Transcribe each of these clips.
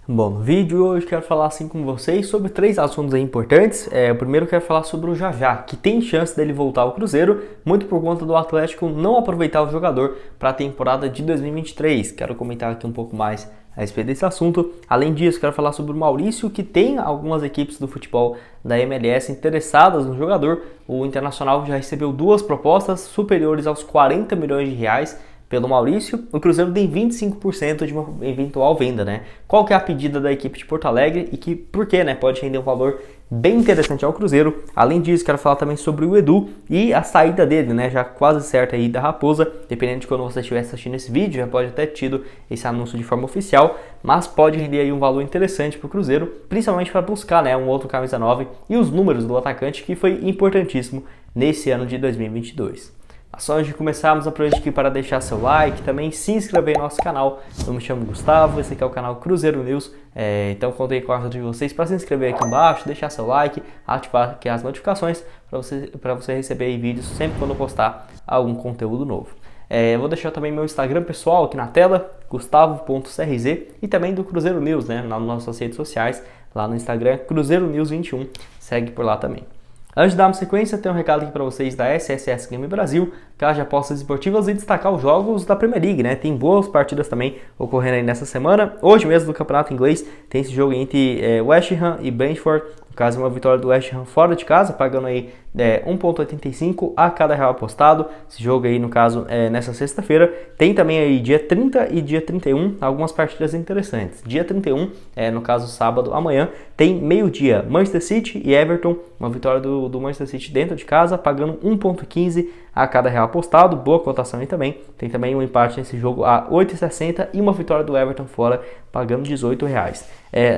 Bom, no vídeo hoje quero falar assim com vocês sobre três assuntos aí importantes. O primeiro eu quero falar sobre o Jajá, que tem chance dele voltar ao Cruzeiro, muito por conta do Atlético não aproveitar o jogador para a temporada de 2023. Quero comentar aqui um pouco mais a respeito desse assunto. Além disso, quero falar sobre o Maurício, que tem algumas equipes do futebol da MLS interessadas no jogador. O Internacional já recebeu duas propostas superiores aos 40 milhões de reais pelo Maurício. O Cruzeiro tem 25% de uma eventual venda, né? Qual que é a pedida da equipe de Porto Alegre e por que, né, pode render um valor bem interessante ao Cruzeiro. Além disso, quero falar também sobre o Edu e a saída dele, né, já quase certa aí da Raposa. Dependendo de quando você estiver assistindo esse vídeo, já pode ter tido esse anúncio de forma oficial, mas pode render aí um valor interessante para o Cruzeiro, principalmente para buscar, né, um outro camisa 9 e os números do atacante, que foi importantíssimo nesse ano de 2022. Mas antes de começarmos, aproveite aqui para deixar seu like, também se inscrever no nosso canal. Eu me chamo Gustavo, esse aqui é o canal Cruzeiro News, então contei com a ajuda de vocês para se inscrever aqui embaixo, deixar seu like, ativar aqui as notificações para você receber aí vídeos sempre quando eu postar algum conteúdo novo. Vou deixar também meu Instagram pessoal aqui na tela, gustavo.crz, e também do Cruzeiro News, né, nas nossas redes sociais, lá no Instagram, Cruzeiro News 21, segue por lá também. Antes de darmos sequência, tem um recado aqui para vocês da SSS Game Brasil, casa de apostas esportivas, e destacar os jogos da Premier League, né? Tem boas partidas também ocorrendo aí nessa semana. Hoje mesmo, no Campeonato Inglês, tem esse jogo entre West Ham e Brentford. No caso, uma vitória do West Ham fora de casa, pagando aí 1,85 a cada real apostado. Esse jogo aí, no caso, nessa sexta-feira. Tem também aí dia 30 e dia 31, algumas partidas interessantes. Dia 31, no caso sábado, amanhã, tem meio-dia Manchester City e Everton. Uma vitória do Manchester City dentro de casa, pagando 1,15 a cada real apostado. Boa cotação aí também. Tem também um empate nesse jogo a 8,60 e uma vitória do Everton fora, pagando 18 reais.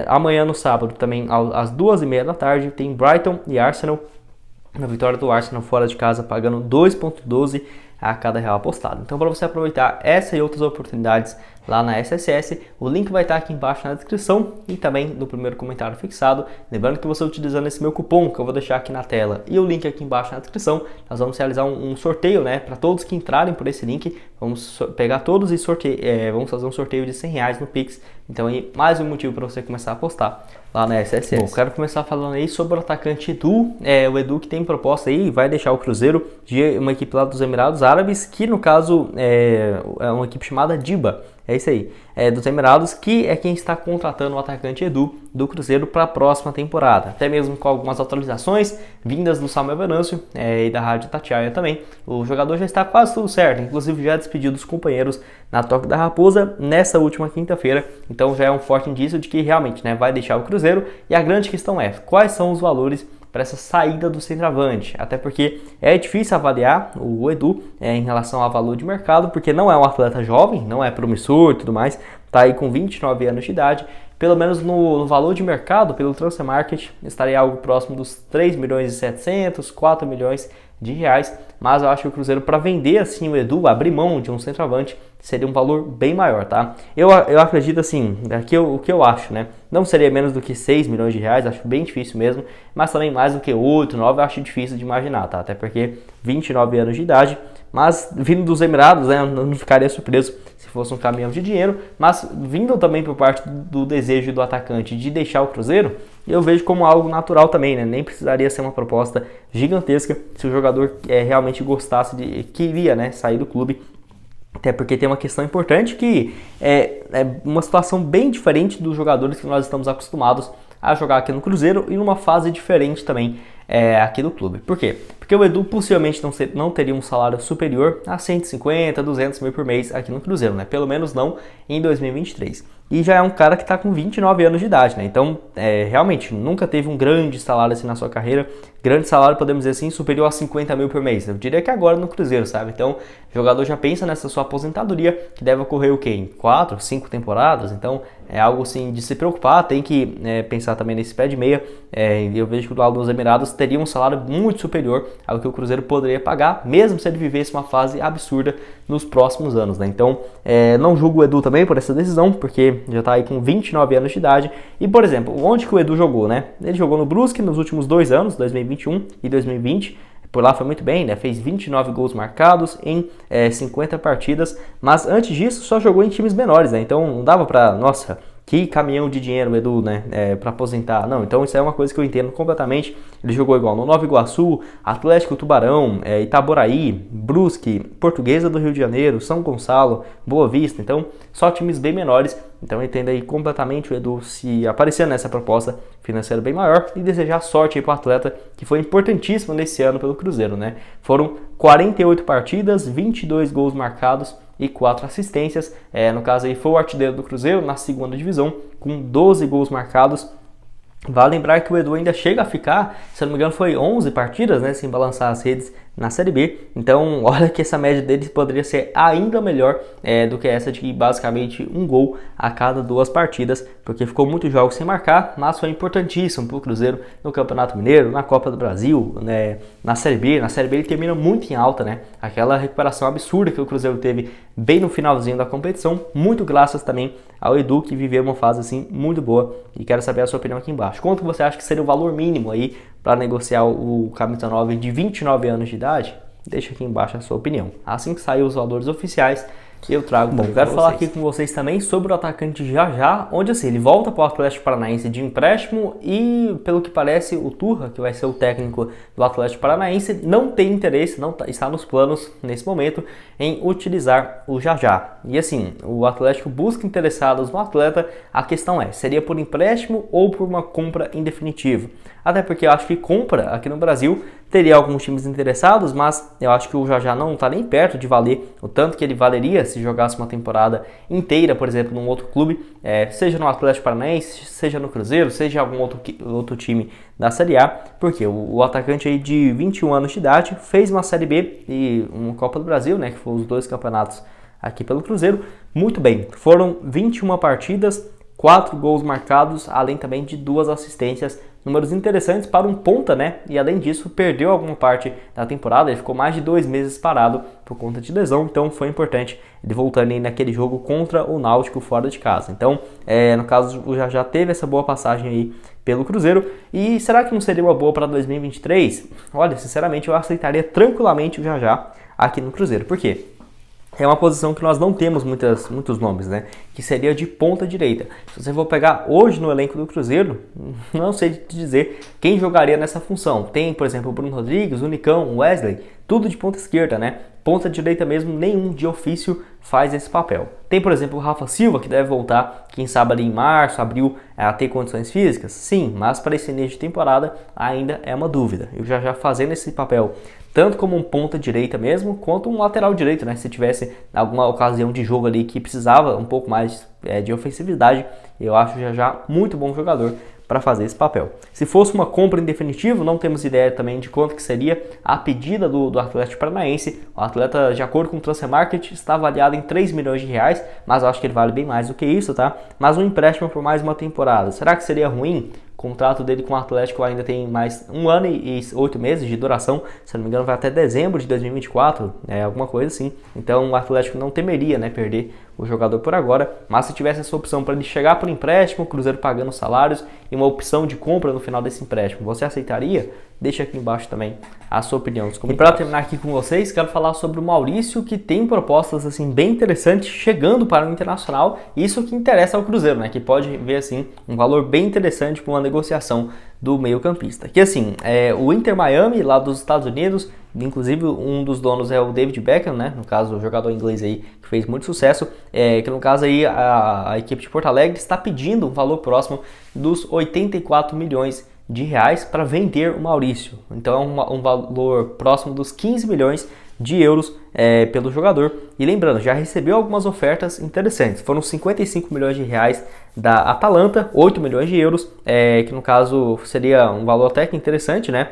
Amanhã no sábado também às 2h30 da tarde tem Brighton e Arsenal. Uma vitória do Arsenal fora de casa, pagando 2,12 a cada real apostado. Então, para você aproveitar essa e outras oportunidades lá na SSS, o link vai estar aqui embaixo na descrição e também no primeiro comentário fixado. Lembrando que você utilizando esse meu cupom, que eu vou deixar aqui na tela, e o link aqui embaixo na descrição, nós vamos realizar um sorteio, né, para todos que entrarem por esse link. Vamos pegar todos e vamos fazer um sorteio de R$100 no Pix. Então, aí, mais um motivo para você começar a apostar lá na SSS. Bom, quero começar falando aí sobre o atacante Edu. O Edu que tem proposta aí, vai deixar o Cruzeiro de uma equipe lá dos Emirados Árabes, que no caso é uma equipe chamada Diba. É isso aí, dos Emirados, que é quem está contratando o atacante Edu do Cruzeiro para a próxima temporada. Até mesmo com algumas atualizações vindas do Samuel Venâncio e da Rádio Tatiaia também. O jogador já está quase tudo certo, inclusive já despediu dos companheiros na Toca da Raposa nessa última quinta-feira. Então já é um forte indício de que realmente, né, vai deixar o Cruzeiro. E a grande questão é, quais são os valores para essa saída do centroavante, até porque é difícil avaliar o Edu em relação ao valor de mercado, porque não é um atleta jovem, não é promissor e tudo mais, está aí com 29 anos de idade. Pelo menos no valor de mercado, pelo Transfer Market, estaria algo próximo dos 3 milhões e 700, 4 milhões de reais, mas eu acho que o Cruzeiro, para vender assim o Edu, abrir mão de um centroavante, seria um valor bem maior, tá? Eu acredito assim, o que eu acho, né? Não seria menos do que 6 milhões de reais, acho bem difícil mesmo, mas também mais do que 8, 9, eu acho difícil de imaginar, tá? Até porque 29 anos de idade, mas vindo dos Emirados, né, eu não ficaria surpreso se fosse um caminhão de dinheiro, mas vindo também por parte do desejo do atacante de deixar o Cruzeiro, eu vejo como algo natural também, né? Nem precisaria ser uma proposta gigantesca se o jogador realmente gostasse queria, né, sair do clube. Até porque tem uma questão importante que é uma situação bem diferente dos jogadores que nós estamos acostumados a jogar aqui no Cruzeiro e numa fase diferente também aqui do clube. Por quê? Porque o Edu possivelmente não teria um salário superior a 150, 200 mil por mês aqui no Cruzeiro, né? Pelo menos não em 2023. E já é um cara que está com 29 anos de idade, né? Então, realmente, nunca teve um grande salário assim na sua carreira. Grande salário, podemos dizer assim, superior a 50 mil por mês. Eu diria que agora no Cruzeiro, sabe? Então, o jogador já pensa nessa sua aposentadoria, que deve ocorrer o quê? Em 4, 5 temporadas. Então, é algo assim de se preocupar. Tem que pensar também nesse pé de meia. Eu vejo que o lado dos Emirados teria um salário muito superior ao que o Cruzeiro poderia pagar, mesmo se ele vivesse uma fase absurda nos próximos anos, né? Então, não julgo o Edu também por essa decisão, porque já está aí com 29 anos de idade. E, por exemplo, onde que o Edu jogou, né? Ele jogou no Brusque nos últimos 2 anos, 2021 e 2020. Por lá foi muito bem, né? Fez 29 gols marcados em 50 partidas, mas antes disso só jogou em times menores, né? Então não dava pra, nossa, Que caminhão de dinheiro, Edu, né? Para aposentar. Não, então isso é uma coisa que eu entendo completamente. Ele jogou igual no Nova Iguaçu, Atlético Tubarão, Itaboraí, Brusque, Portuguesa do Rio de Janeiro, São Gonçalo, Boa Vista. Então, só times bem menores. Então, entenda aí completamente o Edu se aparecer nessa proposta financeira bem maior e desejar sorte aí para o atleta, que foi importantíssimo nesse ano pelo Cruzeiro, né? Foram 48 partidas, 22 gols marcados e 4 assistências. No caso aí foi o artilheiro do Cruzeiro na segunda divisão, com 12 gols marcados. Vale lembrar que o Edu ainda chega a ficar, se eu não me engano, foi 11 partidas, né, sem balançar as redes na Série B. Então, olha que essa média dele poderia ser ainda melhor do que essa de basicamente um gol a cada 2 partidas, porque ficou muitos jogos sem marcar, mas foi importantíssimo para o Cruzeiro no Campeonato Mineiro, na Copa do Brasil, né, na Série B. Na Série B ele termina muito em alta, né? Aquela recuperação absurda que o Cruzeiro teve bem no finalzinho da competição, muito graças também ao Edu, que viveu uma fase assim muito boa. E quero saber a sua opinião aqui embaixo. Quanto você acha que seria o valor mínimo aí para negociar o camisa 9 de 29 anos de idade? Deixa aqui embaixo a sua opinião. Assim que sair os valores oficiais, eu trago. Bom, quero falar aqui com vocês também sobre o atacante Jajá, onde assim, ele volta para o Atlético Paranaense de empréstimo e, pelo que parece, o Turra, que vai ser o técnico do Atlético Paranaense, não tem interesse, não está nos planos nesse momento em utilizar o Jajá. E assim, o Atlético busca interessados no atleta, a questão seria por empréstimo ou por uma compra em definitivo? Até porque eu acho que compra aqui no Brasil teria alguns times interessados, mas eu acho que o Jajá não está nem perto de valer o tanto que ele valeria se jogasse uma temporada inteira, por exemplo, num outro clube, seja no Atlético Paranaense, seja no Cruzeiro, seja algum outro time da Série A, porque o atacante aí de 21 anos de idade fez uma Série B e uma Copa do Brasil, né, que foram os 2 campeonatos aqui pelo Cruzeiro, muito bem. Foram 21 partidas, 4 gols marcados, além também de 2 assistências, números interessantes para um ponta, né? E além disso, perdeu alguma parte da temporada, ele ficou mais de 2 meses parado por conta de lesão, então foi importante ele voltando aí naquele jogo contra o Náutico fora de casa. Então, no caso, o Jajá teve essa boa passagem aí pelo Cruzeiro. E será que não seria uma boa para 2023? Olha, sinceramente, eu aceitaria tranquilamente o Jajá aqui no Cruzeiro. Por quê? É uma posição que nós não temos muitos nomes, né? Que seria de ponta direita. Se você for pegar hoje no elenco do Cruzeiro, não sei te dizer quem jogaria nessa função. Tem, por exemplo, o Bruno Rodrigues, o Nicão, o Wesley, tudo de ponta esquerda, né? Ponta direita mesmo, nenhum de ofício faz esse papel. Tem, por exemplo, o Rafa Silva, que deve voltar, quem sabe ali em março, abril, a ter condições físicas. Sim, mas para esse início de temporada ainda é uma dúvida. Eu já fazendo esse papel tanto como um ponta direita mesmo, quanto um lateral direito, né? Se tivesse alguma ocasião de jogo ali que precisava um pouco mais de ofensividade, eu acho já muito bom jogador para fazer esse papel. Se fosse uma compra em definitivo, não temos ideia também de quanto que seria a pedida do Atlético Paranaense. O atleta, de acordo com o Transfer Market, está avaliado em 3 milhões de reais, mas eu acho que ele vale bem mais do que isso, tá? Mas um empréstimo por mais uma temporada, será que seria ruim? O contrato dele com o Atlético ainda tem mais 1 ano e 8 meses de duração, se não me engano vai até dezembro de 2024, alguma coisa assim. Então o Atlético não temeria, né, perder o jogador por agora, mas se tivesse essa opção para ele chegar por empréstimo, o Cruzeiro pagando salários e uma opção de compra no final desse empréstimo, você aceitaria? Deixa aqui embaixo também a sua opinião. E para terminar aqui com vocês, quero falar sobre o Maurício, que tem propostas assim bem interessantes chegando para o Internacional. Isso que interessa ao Cruzeiro, né? Que pode ver assim um valor bem interessante para uma negociação do meio-campista. Que assim, o Inter Miami lá dos Estados Unidos, inclusive um dos donos é o David Beckham, né? No caso, o jogador inglês aí que fez muito sucesso, que no caso aí a equipe de Porto Alegre está pedindo um valor próximo dos 84 milhões de reais para vender o Maurício. Então é um valor próximo dos 15 milhões de euros pelo jogador. E lembrando, já recebeu algumas ofertas interessantes. Foram 55 milhões de reais da Atalanta, 8 milhões de euros, que no caso seria um valor até que interessante, né?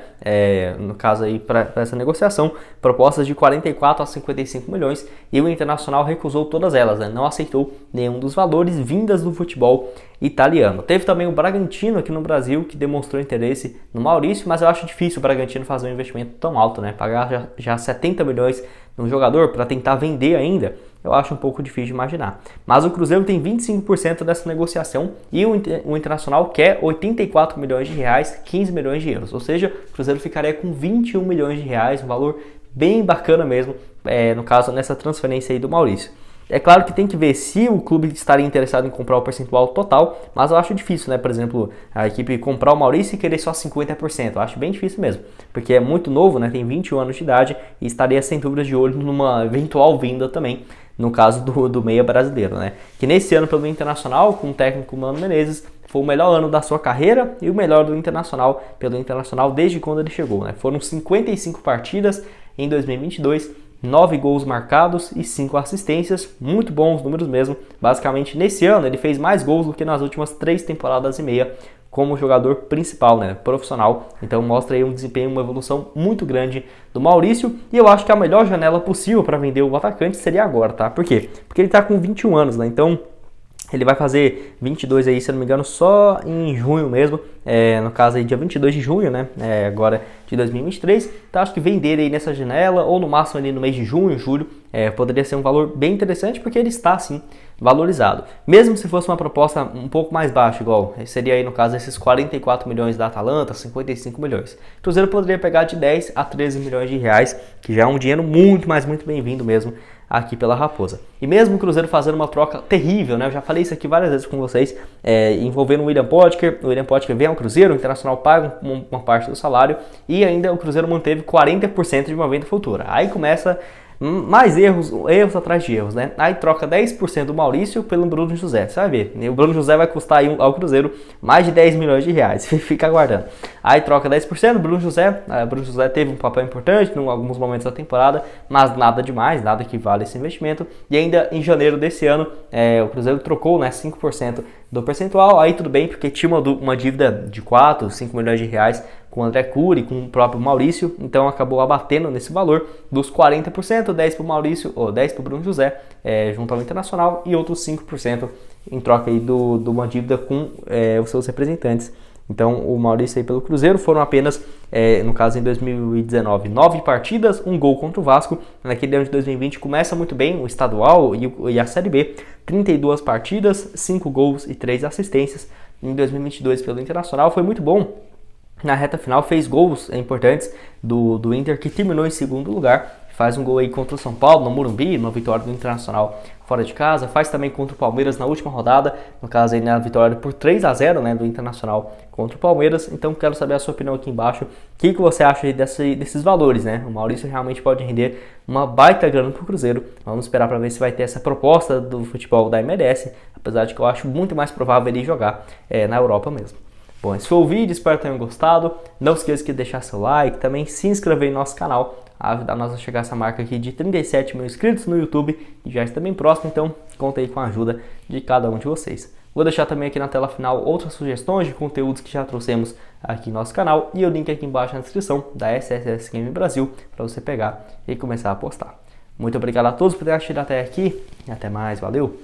No caso aí para essa negociação, propostas de 44 a 55 milhões e o Internacional recusou todas elas, né? Não aceitou nenhum dos valores vindas do futebol italiano. Teve também o Bragantino aqui no Brasil que demonstrou interesse no Maurício, mas eu acho difícil o Bragantino fazer um investimento tão alto, né? Pagar já 70 milhões num jogador para tentar vender ainda, eu acho um pouco difícil de imaginar. Mas o Cruzeiro tem 25% dessa negociação e o Internacional quer 84 milhões de reais, 15 milhões de euros. Ou seja, o Cruzeiro ficaria com 21 milhões de reais, um valor bem bacana mesmo, no caso, nessa transferência aí do Maurício. É claro que tem que ver se o clube estaria interessado em comprar o percentual total, mas eu acho difícil, né? Por exemplo, a equipe comprar o Maurício e querer só 50%. Eu acho bem difícil mesmo, porque é muito novo, né? Tem 21 anos de idade e estaria sem dúvidas de olho numa eventual venda também, no caso do meia brasileiro, né? Que nesse ano pelo Internacional, com o técnico Mano Menezes, foi o melhor ano da sua carreira e o melhor do Internacional pelo Internacional desde quando ele chegou, né? Foram 55 partidas em 2022, 9 gols marcados e 5 assistências, muito bons números mesmo. Basicamente, nesse ano, ele fez mais gols do que nas últimas 3 temporadas e meia como jogador principal, né, profissional. Então mostra aí um desempenho, uma evolução muito grande do Maurício. E eu acho que a melhor janela possível para vender o atacante seria agora, tá? Por quê? Porque ele tá com 21 anos, né? Então ele vai fazer 22 aí, se eu não me engano, só em junho mesmo, no caso aí dia 22 de junho, né, agora de 2023, então acho que vender aí nessa janela, ou no máximo ali no mês de junho, julho, poderia ser um valor bem interessante, porque ele está, sim, valorizado. Mesmo se fosse uma proposta um pouco mais baixa, igual, seria aí no caso esses 44 milhões da Atalanta, 55 milhões. O Cruzeiro poderia pegar de 10 a 13 milhões de reais, que já é um dinheiro muito, mas muito bem-vindo mesmo, aqui pela Raposa. E mesmo o Cruzeiro fazendo uma troca terrível, né? Eu já falei isso aqui várias vezes com vocês, envolvendo o William Potker. O William Potker vem ao Cruzeiro, o Internacional paga uma parte do salário e ainda o Cruzeiro manteve 40% de uma venda futura. Aí começa mais erros atrás de erros, né? Aí troca 10% do Maurício pelo Bruno José, você vai ver. O Bruno José vai custar aí ao Cruzeiro mais de 10 milhões de reais, fica aguardando. Aí troca 10% do Bruno José teve um papel importante em alguns momentos da temporada, mas nada demais, nada que vale esse investimento. E ainda em janeiro desse ano, o Cruzeiro trocou, né, 5% do percentual, aí tudo bem, porque tinha uma dívida de 4, 5 milhões de reais com o André Cury, com o próprio Maurício, então acabou abatendo nesse valor dos 40%, 10% para o Maurício, ou 10% para o Bruno José, junto ao Internacional, e outros 5% em troca aí de uma dívida com os seus representantes. Então o Maurício aí pelo Cruzeiro foram apenas, no caso em 2019, 9 partidas, um gol contra o Vasco. Naquele ano de 2020 começa muito bem o estadual e a Série B, 32 partidas, 5 gols e 3 assistências. Em 2022 pelo Internacional foi muito bom. Na reta final fez gols importantes do Inter, que terminou em segundo lugar. Faz um gol aí contra o São Paulo, no Morumbi, na vitória do Internacional fora de casa. Faz também contra o Palmeiras na última rodada, no caso aí na vitória por 3-0, né, do Internacional contra o Palmeiras. Então quero saber a sua opinião aqui embaixo. O que você acha aí desses valores, né? O Maurício realmente pode render uma baita grana pro Cruzeiro. Vamos esperar para ver se vai ter essa proposta do futebol da MLS, apesar de que eu acho muito mais provável ele jogar na Europa mesmo. Bom, esse foi o vídeo, espero que tenham gostado. Não esqueça de deixar seu like, também se inscrever no nosso canal, ajudar nós a chegar a essa marca aqui de 37 mil inscritos no YouTube, e já está bem próximo, então conta aí com a ajuda de cada um de vocês. Vou deixar também aqui na tela final outras sugestões de conteúdos que já trouxemos aqui no nosso canal, e o link aqui embaixo na descrição da SSS Game Brasil para você pegar e começar a postar. Muito obrigado a todos por terem assistido até aqui, e até mais, valeu!